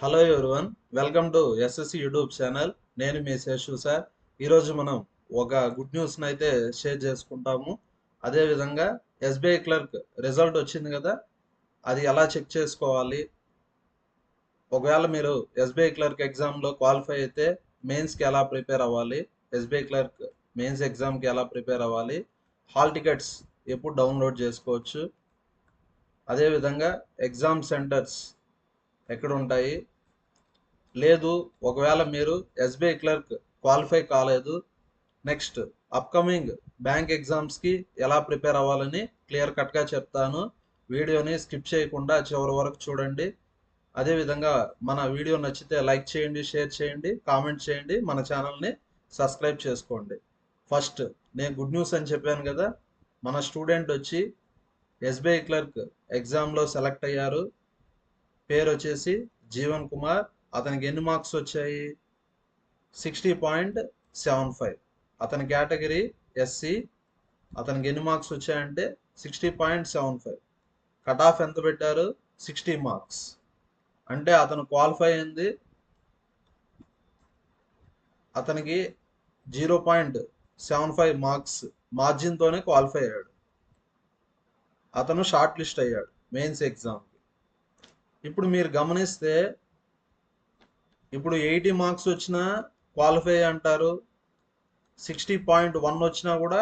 Hello everyone, welcome to SSC YouTube channel. నేను మీ Seshu sir. ఈరోజు మనం ఒక గుడ్ న్యూస్ని అయితే షేర్ చేసుకుంటాము. అదేవిధంగా ఎస్బీఐ క్లర్క్ రిజల్ట్ వచ్చింది కదా, అది ఎలా చెక్ చేసుకోవాలి, ఒకవేళ మీరు ఎస్బీఐ క్లర్క్ ఎగ్జామ్లో క్వాలిఫై అయితే మెయిన్స్కి ఎలా ప్రిపేర్ అవ్వాలి, ఎస్బీఐ క్లర్క్ మెయిన్స్ ఎగ్జామ్కి ఎలా ప్రిపేర్ అవ్వాలి, హాల్ టికెట్స్ ఎప్పుడు డౌన్లోడ్ చేసుకోవచ్చు, అదేవిధంగా ఎగ్జామ్ సెంటర్స్ ఎక్కడ ఉంటాయి, లేదు ఒకవేళ మీరు ఎస్బీఐ క్లర్క్ క్వాలిఫై కాలేదు, నెక్స్ట్ అప్కమింగ్ బ్యాంక్ ఎగ్జామ్స్కి ఎలా ప్రిపేర్ అవ్వాలని క్లియర్ కట్గా చెప్తాను. వీడియోని స్కిప్ చేయకుండా చివరి వరకు చూడండి. అదేవిధంగా మన వీడియో నచ్చితే లైక్ చేయండి, షేర్ చేయండి, కామెంట్ చేయండి, మన ఛానల్ని సబ్స్క్రైబ్ చేసుకోండి. ఫస్ట్ నేను గుడ్ న్యూస్ అని చెప్పాను కదా, మన స్టూడెంట్ వచ్చి ఎస్బీఐ క్లర్క్ ఎగ్జామ్లో సెలెక్ట్ అయ్యారు. పేరు వచ్చేసి జీవన్ కుమార్. అతనికి ఎన్ని మార్క్స్ వచ్చాయి? 60.75. అతని కేటగిరీ ఎస్సీ. అతనికి ఎన్ని మార్క్స్ వచ్చాయంటే 60.75. కట్ ఆఫ్ ఎంత పెట్టారు? 60 మార్క్స్. అంటే అతను క్వాలిఫై అయింది, అతనికి 0.75 మార్క్స్ మార్జిన్తోనే క్వాలిఫై అయ్యాడు. అతను షార్ట్ లిస్ట్ అయ్యాడు మెయిన్స్ ఎగ్జామ్కి. ఇప్పుడు మీరు గమనిస్తే, ఇప్పుడు 80 మార్క్స్ వచ్చినా క్వాలిఫై అంటారు, 60.1 వచ్చినా కూడా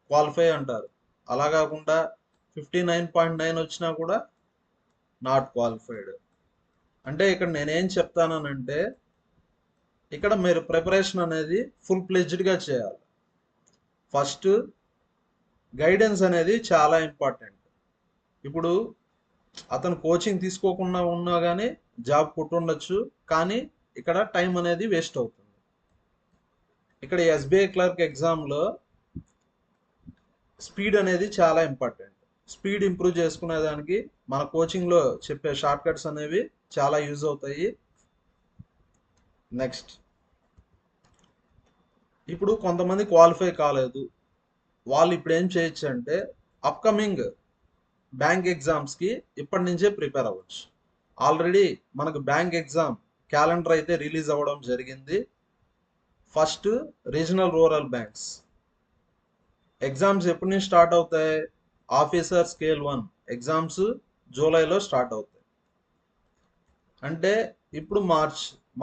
క్వాలిఫై అంటారు. అలా కాకుండా 59.9 వచ్చినా కూడా నాట్ క్వాలిఫైడ్. అంటే ఇక్కడ నేనేం చెప్తానంటే, ఇక్కడ మీరు ప్రిపరేషన్ అనేది ఫుల్ ప్లెజ్డ్గా చేయాలి. ఫస్ట్ గైడెన్స్ అనేది చాలా ఇంపార్టెంట్. ఇప్పుడు అతను కోచింగ్ తీసుకోకుండా ఉన్నా కానీ జాబ్ కొట్టుండొచ్చు, కానీ ఇక్కడ టైం అనేది వేస్ట్ అవుతుంది. ఇక్కడ ఎస్బీఐ క్లర్క్ ఎగ్జామ్లో స్పీడ్ అనేది చాలా ఇంపార్టెంట్. స్పీడ్ ఇంప్రూవ్ చేసుకునేదానికి మన కోచింగ్లో చెప్పే షార్ట్ కట్స్ అనేవి చాలా యూజ్ అవుతాయి. నెక్స్ట్, ఇప్పుడు కొంతమంది క్వాలిఫై కాలేదు, వాళ్ళు ఇప్పుడు ఏం చేయొచ్చు అంటే అప్కమింగ్ బ్యాంక్ ఎగ్జామ్స్కి ఇప్పటి నుంచే ప్రిపేర్ అవ్వచ్చు. ఆల్రెడీ మనకు బ్యాంక్ ఎగ్జామ్ క్యాలెండర్ అయితే రిలీజ్ అవ్వడం జరిగింది. First regional rural banks exams ఎప్పటి నుంచి స్టార్ట్ అవుతాయి? ఆఫీసర్ స్కేల్ 1 ఎగ్జామ్స్ జూలైలో స్టార్ట్ అవుతాయి. అంటే ఇప్పుడు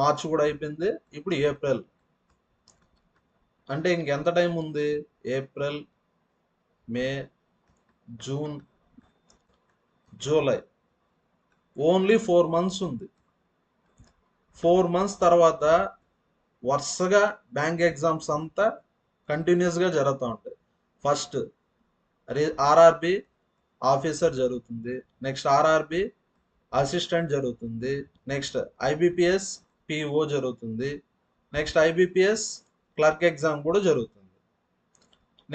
మార్చ్ కూడా అయిపోయింది, ఇప్పుడు ఏప్రిల్. అంటే ఇంకెంత టైం ఉంది? ఏప్రిల్, మే, జూన్, జూలై, ఓన్లీ 4 మంత్స్ ఉంది. 4 మంత్స్ తర్వాత వరుసగా బ్యాంక్ ఎగ్జామ్స్ అంతా కంటిన్యూస్గా జరుగుతూ ఉంటాయి. ఫస్ట్ ఆర్ఆర్బి ఆఫీసర్ జరుగుతుంది, నెక్స్ట్ ఆర్ఆర్బి అసిస్టెంట్ జరుగుతుంది, నెక్స్ట్ ఐబిపిఎస్ పిఓ జరుగుతుంది, నెక్స్ట్ ఐబిపిఎస్ క్లర్క్ ఎగ్జామ్ కూడా జరుగుతుంది.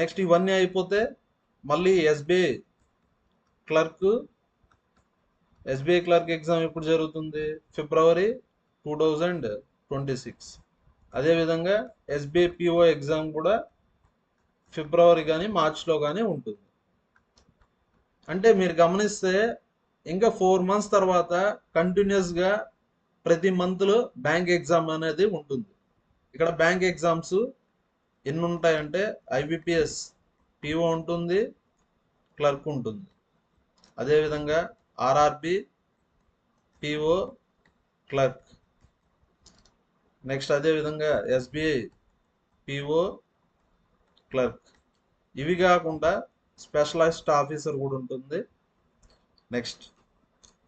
నెక్స్ట్ ఇవన్నీ అయిపోతే మళ్ళీ ఎస్బీఐ క్లర్క్ ఎగ్జామ్ ఎప్పుడు జరుగుతుంది? ఫిబ్రవరి 2026. అదేవిధంగా ఎస్బీఐ పిఓ ఎగ్జామ్ కూడా ఫిబ్రవరి కానీ మార్చ్లో కానీ ఉంటుంది. అంటే మీరు గమనిస్తే ఇంకా 4 మంత్స్ తర్వాత కంటిన్యూస్గా ప్రతి మంత్లో బ్యాంక్ ఎగ్జామ్ అనేది ఉంటుంది. ఇక్కడ బ్యాంక్ ఎగ్జామ్స్ ఎన్ని ఉంటాయంటే ఐబిపిఎస్ పిఓ ఉంటుంది, క్లర్క్ ఉంటుంది, అదేవిధంగా ఆర్ఆర్బి పిఓ క్లర్క్, నెక్స్ట్ అదేవిధంగా ఎస్బీఐ పిఓ క్లర్క్. ఇవి కాకుండా స్పెషలైజ్డ్ ఆఫీసర్ కూడా ఉంటుంది. నెక్స్ట్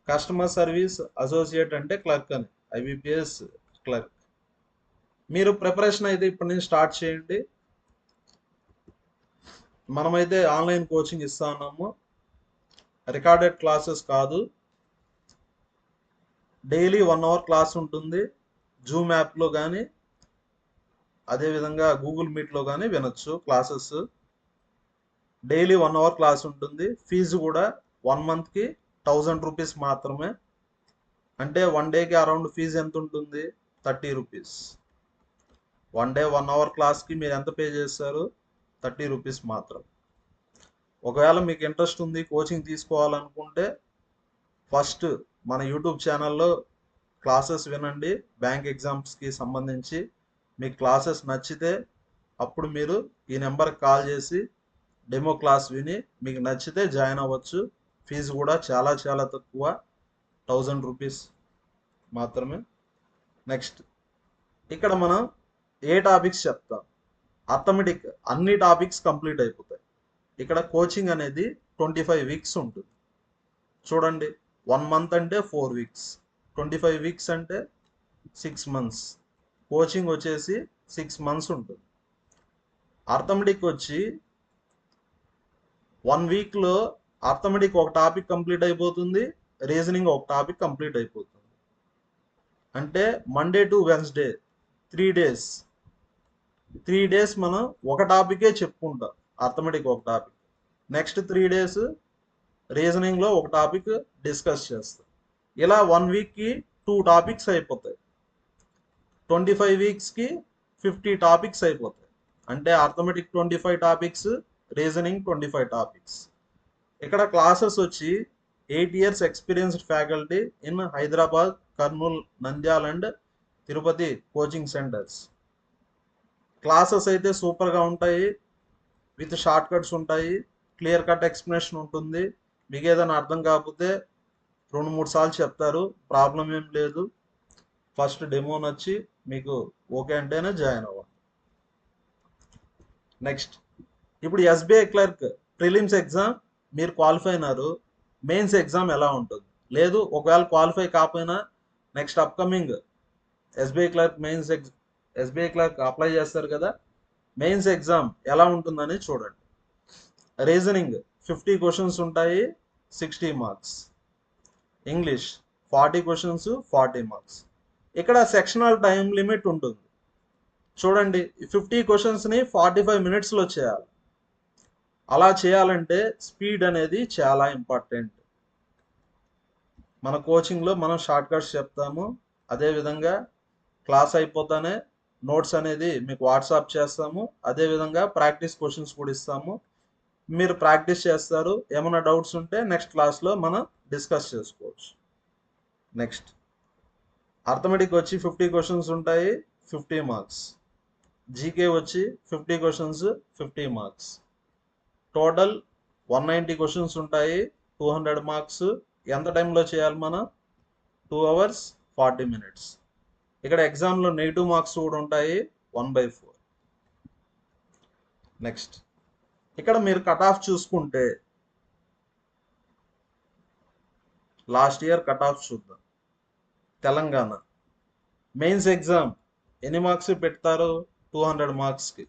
కస్టమర్ సర్వీస్ అసోసియేట్ అంటే క్లర్క్ అని, ఐబిపిఎస్ క్లర్క్. మీరు ప్రిపరేషన్ అయితే ఇప్పటి నుంచి స్టార్ట్ చేయండి. మనమైతే ఆన్లైన్ కోచింగ్ ఇస్తా ఉన్నాము, రికార్డెడ్ క్లాసెస్ కాదు. డైలీ 1 అవర్ క్లాస్ ఉంటుంది, జూమ్ యాప్లో కానీ అదేవిధంగా గూగుల్ మీట్లో కానీ వినొచ్చు క్లాసెస్. డైలీ 1 అవర్ క్లాస్ ఉంటుంది. ఫీజు కూడా 1 మంత్కి 1000 రూపీస్ మాత్రమే. అంటే 1 డేకి అరౌండ్ ఫీజు ఎంత ఉంటుంది? 30 రూపీస్. 1 డే 1 అవర్ క్లాస్కి మీరు ఎంత పే చేస్తారు? 30 రూపీస్ మాత్రం. ఒకవేళ మీకు ఇంట్రెస్ట్ ఉంది కోచింగ్ తీసుకోవాలనుకుంటే ఫస్ట్ మన యూట్యూబ్ ఛానల్లో క్లాసెస్ వినండి. బ్యాంక్ ఎగ్జామ్స్కి సంబంధించి మీకు క్లాసెస్ నచ్చితే అప్పుడు మీరు ఈ నెంబర్కి కాల్ చేసి డెమో క్లాస్ విని మీకు నచ్చితే జాయిన్ అవ్వచ్చు. ఫీజు కూడా చాలా చాలా తక్కువ, 1000 రూపీస్ మాత్రమే. నెక్స్ట్ ఇక్కడ మనం ఏ టాపిక్స్ చెప్తాం. అర్థమెటిక్ అన్ని టాపిక్స్ కంప్లీట్ అయిపోతాయి. ఇక్కడ కోచింగ్ అనేది 25 వీక్స్ ఉంటుంది. చూడండి, 1 మంత్ అంటే 4 వీక్స్, 25 వీక్స్ అంటే 6 మంత్స్. కోచింగ్ వచ్చేసి 6 మంత్స్ ఉంటుంది. అర్థమెటిక్ వచ్చి 1 వీక్లో అర్థమెటిక్ ఒక టాపిక్ కంప్లీట్ అయిపోతుంది, రీజనింగ్ ఒక టాపిక్ కంప్లీట్ అయిపోతుంది. అంటే Monday to Wednesday 3 days, 3 days మనం ఒక టాపికే చెప్పుకుంటాం. అర్థమెటిక్ ఒక టాపిక్, నెక్స్ట్ 3 డేస్ రీజనింగ్లో ఒక టాపిక్ డిస్కస్ చేస్తాం. ఇలా 1 వీక్కి 2 టాపిక్స్ అయిపోతాయి. 25 వీక్స్కి 50 టాపిక్స్ అయిపోతాయి. అంటే అర్థమెటిక్ 25 టాపిక్స్, రీజనింగ్ 25 టాపిక్స్. ఇక్కడ క్లాసెస్ వచ్చి 8 years experienced faculty in Hyderabad, Kurnool, Nandyal and Tirupati coaching centres. Classes అయితే సూపర్గా ఉంటాయి, విత్ షార్ట్ కట్స్ ఉంటాయి, క్లియర్ కట్ ఎక్స్ప్లెనేషన్ ఉంటుంది. మీకు ఏదైనా అర్థం కాకపోతే 2-3 సార్లు చెప్తారు, ప్రాబ్లం ఏం లేదు. ఫస్ట్ డెమో నచ్చి మీకు ఓకే అంటేనే జాయిన్ అవ్వండి. నెక్స్ట్ ఇప్పుడు ఎస్బీఐ క్లర్క్ ప్రిలిమ్స్ ఎగ్జామ్ మీరు క్వాలిఫై అయినారు, మెయిన్స్ ఎగ్జామ్ ఎలా ఉంటుంది? లేదు ఒకవేళ క్వాలిఫై కాకపోయినా next upcoming SBI clerk mains SBI clerk apply చేస్తారు కదా, మెయిన్స్ ఎగ్జామ్ ఎలా ఉంటుందని చూడండి. రీజనింగ్ 50 క్వశ్చన్స్ ఉంటాయి, 60 మార్క్స్. English 40 questions, 40 marks. ఇక్కడ సెక్షనల్ టైం లిమిట్ ఉంటుంది. చూడండి, 50 క్వశ్చన్స్ని 45 మినిట్స్లో చేయాలి. అలా చేయాలంటే స్పీడ్ అనేది చాలా ఇంపార్టెంట్. మన కోచింగ్లో మనం షార్ట్ కట్స్ చెప్తాము, అదేవిధంగా క్లాస్ అయిపోతానే నోట్స్ అనేది మీకు వాట్సాప్ చేస్తాము, అదేవిధంగా ప్రాక్టీస్ క్వశ్చన్స్ కూడా ఇస్తాము. మీరు ప్రాక్టీస్ చేస్తారు, ఏమైనా డౌట్స్ ఉంటే నెక్స్ట్ క్లాస్లో మనం డిస్కస్ చేసుకోవచ్చు. నెక్స్ట్ అర్థమెటిక్ వచ్చి 50 క్వశ్చన్స్ ఉంటాయి, 50 మార్క్స్. జీకే వచ్చి 50 క్వశ్చన్స్, 50 మార్క్స్. టోటల్ 190 క్వశ్చన్స్ ఉంటాయి, 200 మార్క్స్. ఎంత టైంలో చేయాలి మనం? 2 hours 40 minutes. ఇక్కడ ఎగ్జామ్లో నెగిటివ్ మార్క్స్ కూడా ఉంటాయి, 1/4. నెక్స్ట్ ఇక్కడ మీరు కట్ ఆఫ్ చూసుకుంటే లాస్ట్ ఇయర్ కట్ ఆఫ్ చూద్దాం. తెలంగాణ మెయిన్స్ ఎగ్జామ్ ఎన్ని మార్క్స్ పెడతారు? 200 మార్క్స్కి.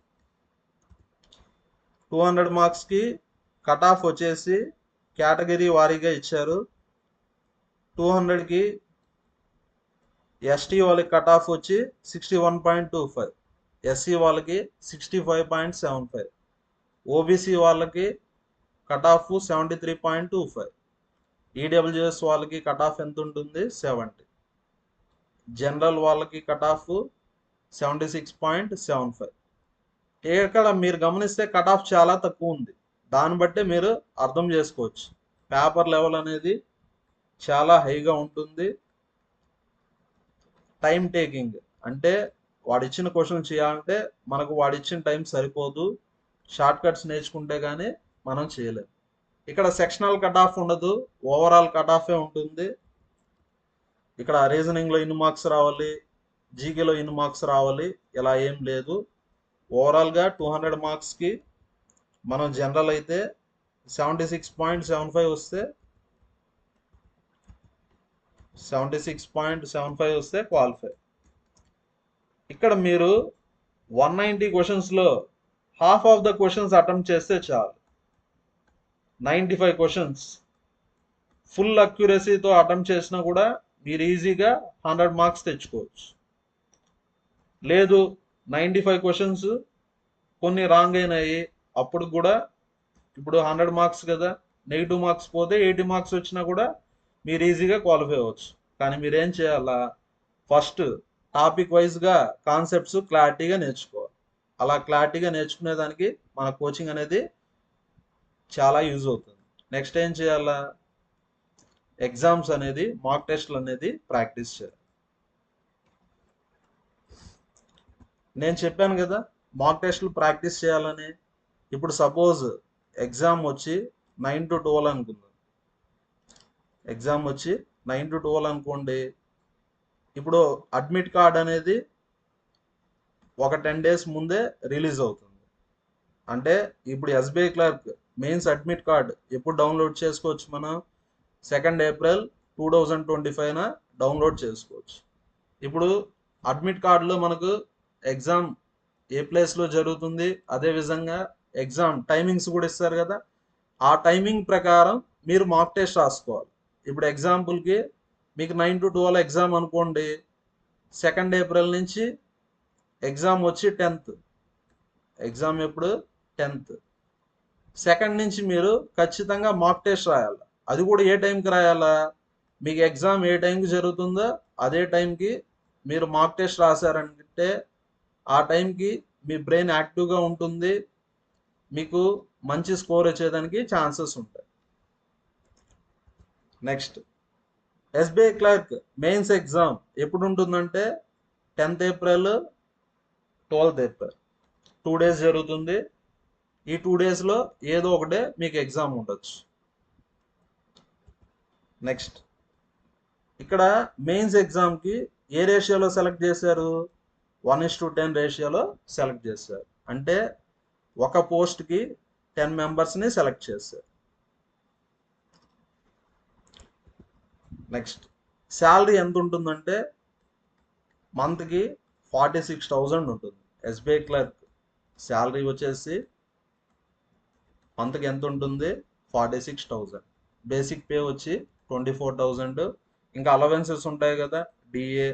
200 మార్క్స్కి కట్ ఆఫ్ వచ్చేసి కేటగిరీ వారీగా ఇచ్చారు. 200కి ఎస్టీ వాళ్ళకి కట్ ఆఫ్ వచ్చి 61.25, ఎస్సీ వాళ్ళకి 65.75, ఓబీసీ వాళ్ళకి కట్ ఆఫ్ 73.25, ఈడబ్ల్యూఎస్ వాళ్ళకి కట్ ఆఫ్ ఎంత ఉంటుంది? 70. జనరల్ వాళ్ళకి కట్ ఆఫ్ 76.75. ఇక్కడ మీరు గమనిస్తే కట్ ఆఫ్ చాలా తక్కువ ఉంది. దాన్ని బట్టి మీరు అర్థం చేసుకోవచ్చు, పేపర్ లెవెల్ అనేది చాలా హైగా ఉంటుంది. టైం టేకింగ్ అంటే వాడిచ్చిన క్వశ్చన్ చేయాలంటే మనకు వాడిచ్చిన టైం సరిపోదు, షార్ట్ కట్స్ నేర్చుకుంటే కానీ మనం చేయలేము. ఇక్కడ సెక్షనల్ కట్ ఆఫ్ ఉండదు, ఓవరాల్ కట్ ఆఫే ఉంటుంది. ఇక్కడ రీజనింగ్లో ఇన్ని మార్క్స్ రావాలి, జీకేలో ఇన్ని మార్క్స్ రావాలి, ఇలా ఏం లేదు. ఓవరాల్గా 200 మార్క్స్కి మనం జనరల్ అయితే 76.75 వస్తే 76.75 వస్తే క్వాలిఫై. ఇక్కడ మీరు 190 క్వశ్చన్స్లో half of the questions attempt చేస్తే చాలు. 95 క్వశ్చన్స్ ఫుల్ అక్యురసీతో అటెంప్ట్ చేసినా కూడా మీరు ఈజీగా 100 మార్క్స్ తెచ్చుకోవచ్చు. లేదు 95 క్వశ్చన్స్ కొన్ని రాంగ్ అయినాయి, అప్పుడు కూడా ఇప్పుడు 100 మార్క్స్ కదా, నెగిటివ్ మార్క్స్ పోతే 80 మార్క్స్ వచ్చినా కూడా మీరు ఈజీగా క్వాలిఫై అవ్వచ్చు. కానీ మీరు ఏం చేయాలా? ఫస్ట్ టాపిక్ వైజ్గా కాన్సెప్ట్స్ క్లారిటీగా నేర్చుకోవాలి. అలా క్లారిటీగా నేర్చుకునేదానికి మన కోచింగ్ అనేది చాలా యూజ్ అవుతుంది. నెక్స్ట్ ఏం చేయాలా? ఎగ్జామ్స్ అనేది మాక్ టెస్ట్లు అనేది ప్రాక్టీస్ చేయాలి. నేను చెప్పాను కదా మాక్ టెస్ట్లు ప్రాక్టీస్ చేయాలని. ఇప్పుడు సపోజ్ ఎగ్జామ్ వచ్చి 9 to 12 అనుకుందాం. ఎగ్జామ్ వచ్చి 9 to 12 అనుకోండి. ఇప్పుడు అడ్మిట్ కార్డ్ అనేది ఒక 10 days ముందే రిలీజ్ అవుతుంది. అంటే ఇప్పుడు SBI clerk mains admit card ఎప్పుడు డౌన్లోడ్ చేసుకోవచ్చు మనం? 2nd April 2025 డౌన్లోడ్ చేసుకోవచ్చు. ఇప్పుడు అడ్మిట్ కార్డులో మనకు ఎగ్జామ్ ఏ ప్లేస్లో జరుగుతుంది, అదేవిధంగా ఎగ్జామ్ టైమింగ్స్ కూడా ఇస్తారు కదా. ఆ టైమింగ్ ప్రకారం మీరు మాక్ టెస్ట్ రాసుకోవాలి. ఇప్పుడు ఎగ్జాంపుల్కి మీకు 9 to 12 ఎగ్జామ్ అనుకోండి. 2nd April నుంచి ఎగ్జామ్ వచ్చి 10th. ఎగ్జామ్ ఎప్పుడు? 10th. 2nd నుంచి మీరు ఖచ్చితంగా మాక్ టెస్ట్ రాయాలి. అది కూడా ఏ టైంకి రాయాలా? మీకు ఎగ్జామ్ ఏ టైంకి జరుగుతుందో అదే టైంకి మీరు మాక్ టెస్ట్ రాశారంటే ఆ టైంకి మీ బ్రెయిన్ యాక్టివ్గా ఉంటుంది. మీకు మంచి స్కోర్ వచ్చేదానికి ఛాన్సెస్ ఉంటాయి. Next, SBI clerk mains exam ఎప్పుడు ఉంటుందంటే 10th April 12th April 2 days జరుగుతుంది. ఈ 2 daysలో ఏదో ఒకటే మీకు ఎగ్జామ్ ఉండొచ్చు. నెక్స్ట్, ఇక్కడ మెయిన్స్ ఎగ్జామ్కి ఏ రేషియోలో సెలెక్ట్ చేశారు? 1:10 రేషియోలో సెలెక్ట్ చేశారు. అంటే ఒక పోస్ట్కి 10 మెంబర్స్ని సెలెక్ట్ చేశారు. నెక్స్ట్, శాలరీ ఎంత ఉంటుందంటే మంత్కి 46,000 ఉంటుంది. ఎస్బీఐ క్లర్క్ శాలరీ వచ్చేసి మంత్కి ఎంత ఉంటుంది? 46,000. బేసిక్ పే వచ్చి 24,000. ఇంకా అలవెన్సెస్ ఉంటాయి కదా, డిఏ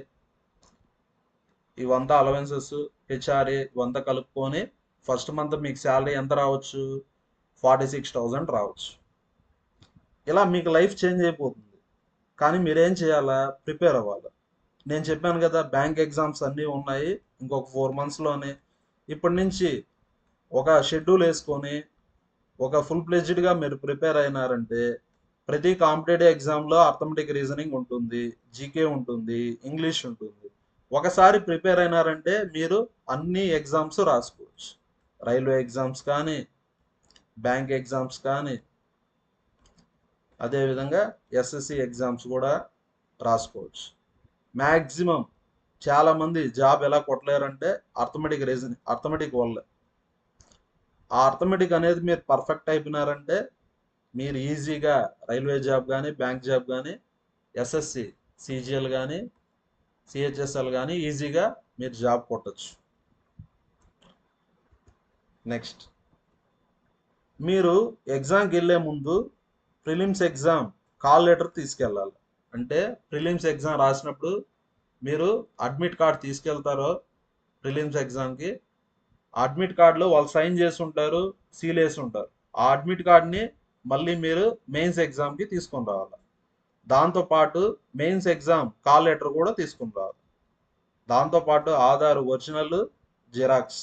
ఇవంతా అలవెన్సెస్, హెచ్ఆర్ఏ ఇవంతా కలుపుకొని ఫస్ట్ మంత్ మీకు శాలరీ ఎంత రావచ్చు? 46,000 రావచ్చు. ఇలా మీకు లైఫ్ చేంజ్ అయిపోతుంది. కానీ మీరేం చేయాలా? ప్రిపేర్ అవ్వాలి. నేను చెప్పాను కదా బ్యాంక్ ఎగ్జామ్స్ అన్నీ ఉన్నాయి ఇంకొక 4 monthsలోనే. ఇప్పటి నుంచి ఒక షెడ్యూల్ వేసుకొని ఒక ఫుల్ ప్లెజ్డ్గా మీరు ప్రిపేర్ అయినారంటే ప్రతి కాంపిటేటివ్ ఎగ్జామ్లో అర్థమెటిక్ రీజనింగ్ ఉంటుంది, జీకే ఉంటుంది, ఇంగ్లీష్ ఉంటుంది. ఒకసారి ప్రిపేర్ అయినారంటే మీరు అన్ని ఎగ్జామ్స్ రాసుకోవచ్చు. రైల్వే ఎగ్జామ్స్ కానీ, బ్యాంక్ ఎగ్జామ్స్ కానీ, అదేవిధంగా ఎస్ఎస్సి ఎగ్జామ్స్ కూడా రాసుకోవచ్చు. మ్యాక్సిమం చాలామంది జాబ్ ఎలా కొట్టలేరంటే అర్థమెటిక్ వల్లే. ఆ అర్థమెటిక్ అనేది మీరు పర్ఫెక్ట్ అయిపోయినారంటే మీరు ఈజీగా రైల్వే జాబ్ కానీ, బ్యాంక్ జాబ్ కానీ, ఎస్ఎస్సి సిజిఎల్ కానీ, సిహెచ్ఎస్ఎల్ కానీ ఈజీగా మీరు జాబ్ కొట్టచ్చు. నెక్స్ట్, మీరు ఎగ్జామ్కి వెళ్ళే ముందు ప్రిలిమ్స్ ఎగ్జామ్ కాల్ లెటర్ తీసుకెళ్ళాలి. అంటే ప్రిలిమ్స్ ఎగ్జామ్ రాసినప్పుడు మీరు అడ్మిట్ కార్డ్ తీసుకెళ్తారో ప్రిలిమ్స్ ఎగ్జామ్కి, అడ్మిట్ కార్డులో వాళ్ళు సైన్ చేసి ఉంటారు, సీల్ వేసి ఉంటారు. ఆ అడ్మిట్ కార్డ్ని మళ్ళీ మీరు మెయిన్స్ ఎగ్జామ్కి తీసుకొని రావాలి. దాంతోపాటు మెయిన్స్ ఎగ్జామ్ కాల్ లెటర్ కూడా తీసుకొని రావాలి. దాంతోపాటు ఆధార్ ఒరిజినల్, జిరాక్స్.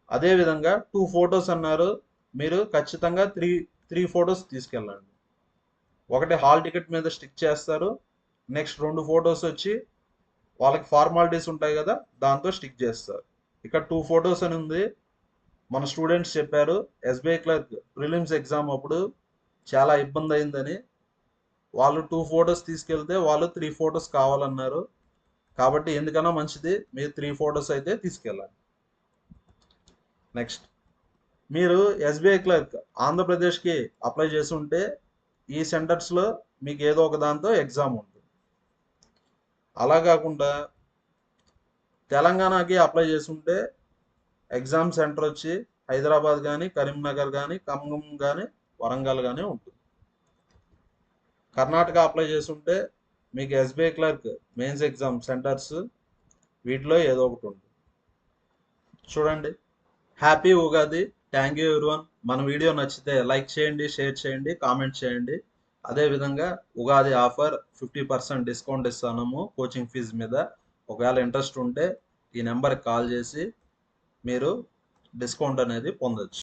అదేవిధంగా 2 photos అన్నారు, మీరు ఖచ్చితంగా త్రీ ఫొటోస్ తీసుకెళ్ళండి. ఒకటి హాల్ టికెట్ మీద స్టిక్ చేస్తారు. నెక్స్ట్ 2 photos వచ్చి వాళ్ళకి ఫార్మాలిటీస్ ఉంటాయి కదా దాంతో స్టిక్ చేస్తారు. ఇక్కడ 2 photos అని ఉంది. మన స్టూడెంట్స్ చెప్పారు ఎస్బీఐ క్లర్క్ ప్రిలిమ్స్ ఎగ్జామ్ అప్పుడు చాలా ఇబ్బంది అయిందని. వాళ్ళు 2 photos తీసుకెళ్తే వాళ్ళు 3 photos కావాలన్నారు. కాబట్టి ఎందుకన్నా మంచిది మీరు 3 photos అయితే తీసుకెళ్ళండి. నెక్స్ట్, మీరు ఎస్బీఐ క్లర్క్ ఆంధ్రప్రదేశ్కి అప్లై చేసి ఉంటే ఈ సెంటర్స్లో మీకు ఏదో ఒక దాంతో ఎగ్జామ్ ఉంటుంది. అలా కాకుండా తెలంగాణకి అప్లై చేసి ఉంటే ఎగ్జామ్ సెంటర్ వచ్చి హైదరాబాద్ కానీ, కరీంనగర్ కానీ, ఖమ్మం కానీ, వరంగల్ కానీ ఉంటుంది. కర్ణాటక అప్లై చేసి ఉంటే మీకు SBI clerk mains exam centres వీటిలో ఏదో ఒకటి ఉంటుంది. చూడండి. Happy Ugadi. Thank you everyone. మన వీడియో నచ్చితే లైక్ చేయండి, షేర్ చేయండి, కామెంట్ చేయండి. అదేవిధంగా ఉగాది ఆఫర్ 50% డిస్కౌంట్ ఇస్తున్నాము కోచింగ్ ఫీజు మీద. ఒకవేళ ఇంట్రెస్ట్ ఉంటే ఈ నెంబర్కి కాల్ చేసి మీరు డిస్కౌంట్ అనేది పొందొచ్చు.